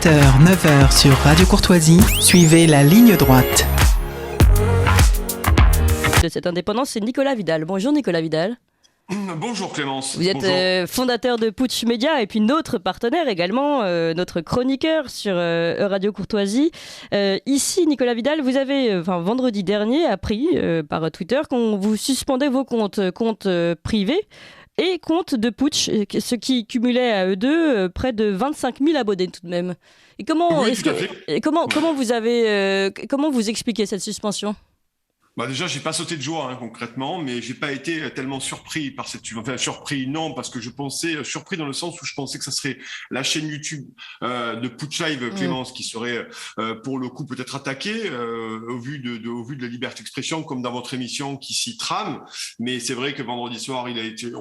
8h, 9h sur Radio Courtoisie, suivez la ligne droite. De cette indépendance, c'est Nicolas Vidal. Bonjour Nicolas Vidal. Bonjour Clémence. Vous êtes fondateur de Putsch Média et puis notre partenaire également, notre chroniqueur sur Radio Courtoisie. Ici, Nicolas Vidal, vous avez vendredi dernier appris par Twitter qu'on vous suspendait vos comptes privés et comptes de Putsch, ce qui cumulait à eux deux près de 25 000 abonnés tout de même. Et comment vous expliquez cette suspension ? Déjà, j'ai pas sauté de joie concrètement, mais j'ai pas été tellement surpris par cette... Enfin, surpris, non, parce que surpris dans le sens où je pensais que ça serait la chaîne YouTube de Putsch Live, Clémence, qui serait pour le coup peut-être attaquée au vu de la liberté d'expression, comme dans votre émission qui s'y trame. Mais c'est vrai que vendredi soir,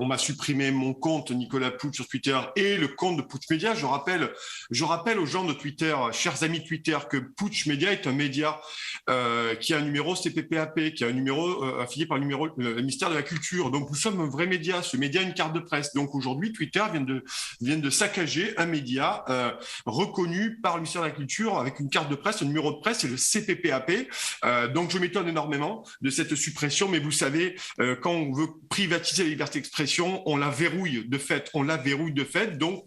on m'a supprimé mon compte Nicolas Putsch sur Twitter et le compte de Putsch Média. Je rappelle aux gens de Twitter, chers amis de Twitter, que Putsch Média est un média qui a un numéro CPPAP, qui a un numéro affilié par le ministère de la Culture. Donc, nous sommes un vrai média. Ce média a une carte de presse. Donc, aujourd'hui, Twitter vient de saccager un média reconnu par le ministère de la Culture avec une carte de presse, un numéro de presse, c'est le CPPAP. Donc, je m'étonne énormément de cette suppression. Mais vous savez, quand on veut privatiser la liberté d'expression, on la verrouille de fait. Donc,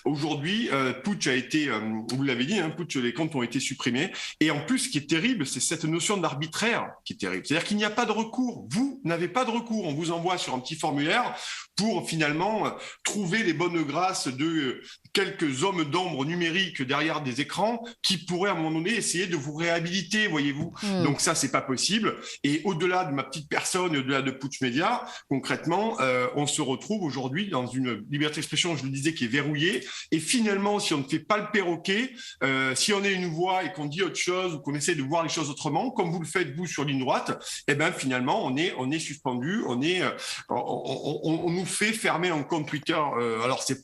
aujourd'hui, Putsch a été, vous l'avez dit, Putsch, les comptes ont été supprimés. Et en plus, ce qui est terrible, c'est cette notion d'arbitraire qui est terrible. C'est-à-dire qu'il n'y a pas de recours. Vous n'avez pas de recours. On vous envoie sur un petit formulaire pour finalement trouver les bonnes grâces de quelques hommes d'ombre numériques derrière des écrans qui pourraient à un moment donné essayer de vous réhabiliter, voyez-vous. Donc ça, c'est pas possible. Et au-delà de ma petite personne, au-delà de Putsch Média, concrètement, on se retrouve aujourd'hui dans une liberté d'expression, je le disais, qui est verrouillée. Et finalement, si on ne fait pas le perroquet, si on est une voix et qu'on dit autre chose ou qu'on essaie de voir les choses autrement, comme vous le faites vous sur ligne droite, eh ben finalement on est suspendu, on nous fait fermer un compte Twitter. Alors c'est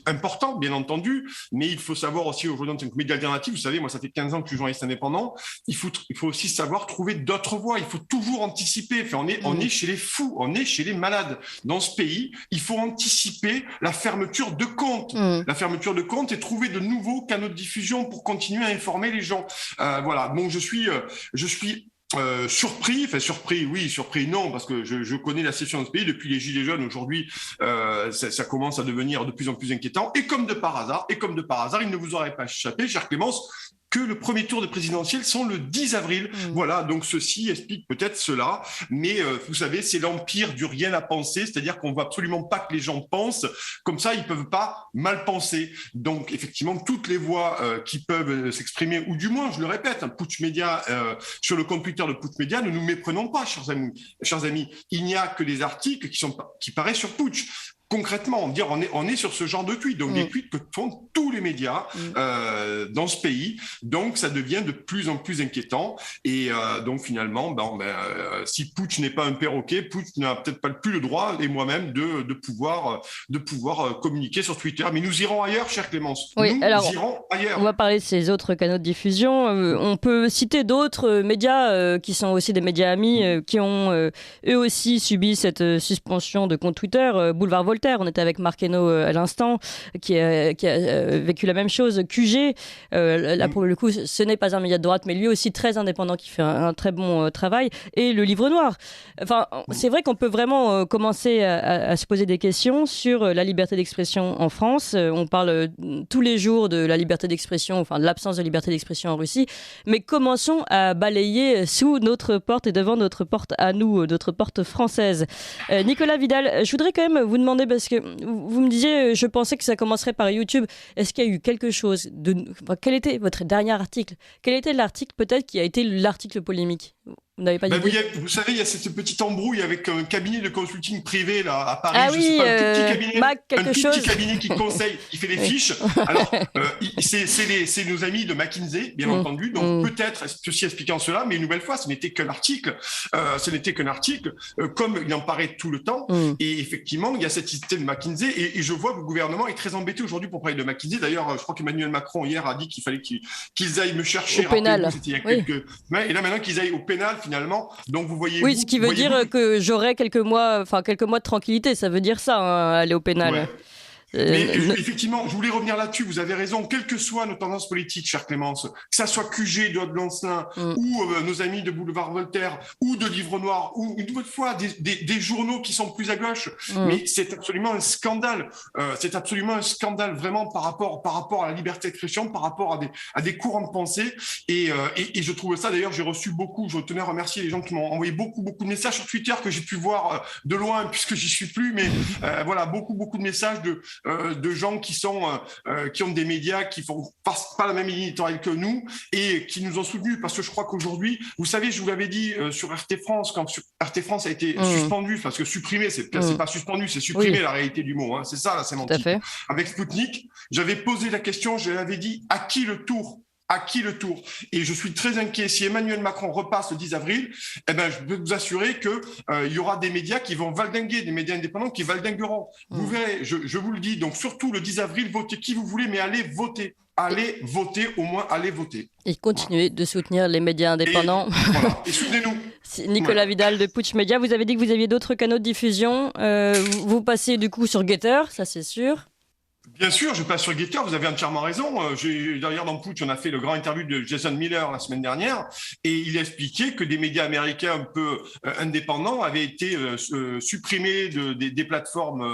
important bien entendu, mais il faut savoir aussi aujourd'hui en tant que média alternatif, vous savez, moi ça fait 15 ans que je suis journaliste indépendant, il faut aussi savoir trouver d'autres voies, il faut toujours anticiper. Enfin, on est chez les fous, on est chez les malades. Dans ce pays, il faut anticiper la fermeture de comptes, et trouver de nouveaux canaux de diffusion pour continuer à informer les gens. Voilà, donc je suis surpris non, parce que je connais la situation de ce pays depuis les Gilets jaunes. Aujourd'hui, ça commence à devenir de plus en plus inquiétant. Et comme de par hasard, il ne vous aurait pas échappé, chère Clémence, que le premier tour de présidentielle sont le 10 avril. Voilà, donc ceci explique peut-être cela. Mais vous savez, c'est l'empire du rien à penser, c'est-à-dire qu'on ne veut absolument pas que les gens pensent. Comme ça, ils ne peuvent pas mal penser. Donc, effectivement, toutes les voix qui peuvent s'exprimer, ou du moins, je le répète, Putsch Média, sur le compte Twitter de Putsch Média, ne nous méprenons pas, chers amis. Il n'y a que les articles qui paraissent sur Putsch. Concrètement, on est sur ce genre de tweets, donc des tweets que font tous les médias dans ce pays, donc ça devient de plus en plus inquiétant. Et donc finalement, si Putsch n'est pas un perroquet, Putsch n'a peut-être pas plus le droit, et moi-même, de pouvoir communiquer sur Twitter. Mais nous irons ailleurs, chère Clémence. Irons ailleurs. On va parler de ces autres canaux de diffusion. On peut citer d'autres médias qui sont aussi des médias amis, qui ont eux aussi subi cette suspension de compte Twitter. Boulevard Voltaire. On était avec Marc Hainaut à l'instant, qui a vécu la même chose. QG, là pour le coup, ce n'est pas un média de droite, mais lui aussi très indépendant, qui fait un très bon travail. Et le Livre Noir. Enfin, c'est vrai qu'on peut vraiment commencer à se poser des questions sur la liberté d'expression en France. On parle tous les jours de la liberté d'expression, enfin de l'absence de liberté d'expression en Russie. Mais commençons à balayer sous notre porte et devant notre porte à nous, notre porte française. Nicolas Vidal, je voudrais quand même vous demander, parce que vous me disiez, je pensais que ça commencerait par YouTube. Est-ce qu'il y a eu quelque chose quel était votre dernier article ? Quel était l'article peut-être qui a été l'article polémique ? Vous n'avez pas d'idée ? Vous savez, il y a cette petite embrouille avec un cabinet de consulting privé là à Paris. Ah oui, un tout petit cabinet qui conseille, qui fait des fiches. Alors, c'est nos amis de McKinsey, bien entendu. Donc peut-être ceci expliquant cela, mais une nouvelle fois, ce n'était qu'un article. Comme il en paraît tout le temps. Et effectivement, il y a cette idée de McKinsey. Et je vois que le gouvernement est très embêté aujourd'hui pour parler de McKinsey. D'ailleurs, je crois qu'Emmanuel Macron hier a dit qu'il fallait qu'ils aillent me chercher au pénal. C'était il y a quelques... Et là maintenant qu'ils aillent au pénal finalement. Donc vous voyez. Oui, ce qui veut dire que j'aurai quelques mois de tranquillité. Ça veut dire ça, aller au pénal. Ouais. Mais effectivement, je voulais revenir là-dessus. Vous avez raison. Quelles que soient nos tendances politiques, chère Clémence, que ça soit QG de Haute-Lancelin ou nos amis de Boulevard Voltaire ou de Livre Noir ou une nouvelle fois des journaux qui sont plus à gauche, mais c'est absolument un scandale. C'est absolument un scandale vraiment par rapport à la liberté d'expression, par rapport à des courants de pensée. Et je trouve ça, d'ailleurs, j'ai reçu beaucoup. Je tenais à remercier les gens qui m'ont envoyé beaucoup de messages sur Twitter que j'ai pu voir de loin puisque j'y suis plus. Mais voilà, beaucoup de messages de gens qui ont des médias qui font pas la même ligne éditoriale que nous et qui nous ont soutenus, parce que je crois qu'aujourd'hui, vous savez, je vous l'avais dit sur RT France, quand RT France a été suspendu, parce que supprimé, c'est pas suspendu, c'est supprimé, la réalité du mot, hein, c'est ça la sémantique. Avec Sputnik, j'avais posé la question, je l'avais dit, à qui le tour ? Et je suis très inquiet. Si Emmanuel Macron repasse le 10 avril, je peux vous assurer que il y aura des médias qui vont valdinguer, des médias indépendants qui valdingueront. Vous verrez, je vous le dis. Donc surtout le 10 avril, votez qui vous voulez, mais allez voter. Allez voter, au moins allez voter. Et continuez de soutenir les médias indépendants. Et soutenez-nous. Nicolas Vidal de Putsch Média, vous avez dit que vous aviez d'autres canaux de diffusion. Vous passez du coup sur Getter, ça c'est sûr. Bien sûr, je passe sur Getter, vous avez entièrement raison. D'ailleurs, dans Putsch, on a fait le grand interview de Jason Miller la semaine dernière, et il a expliqué que des médias américains un peu indépendants avaient été supprimés des plateformes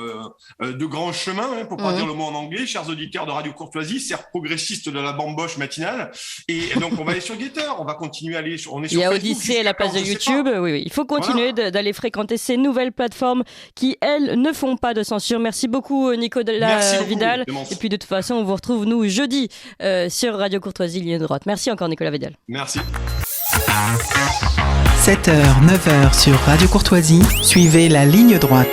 de grand chemin, hein, pour pas dire le mot en anglais, chers auditeurs de Radio Courtoisie, certes progressistes de la bamboche matinale. Et donc, on va aller sur Getter, on va continuer à aller sur... On est sur il y a Facebook, Odyssée et la page de YouTube. Oui. Il faut continuer d'aller fréquenter ces nouvelles plateformes qui, elles, ne font pas de censure. Merci beaucoup, Nicolas Vidal. Et puis de toute façon, on vous retrouve nous jeudi sur Radio Courtoisie Ligne Droite. Merci encore Nicolas Vidal. Merci. 7h, 9h sur Radio Courtoisie, suivez la ligne droite.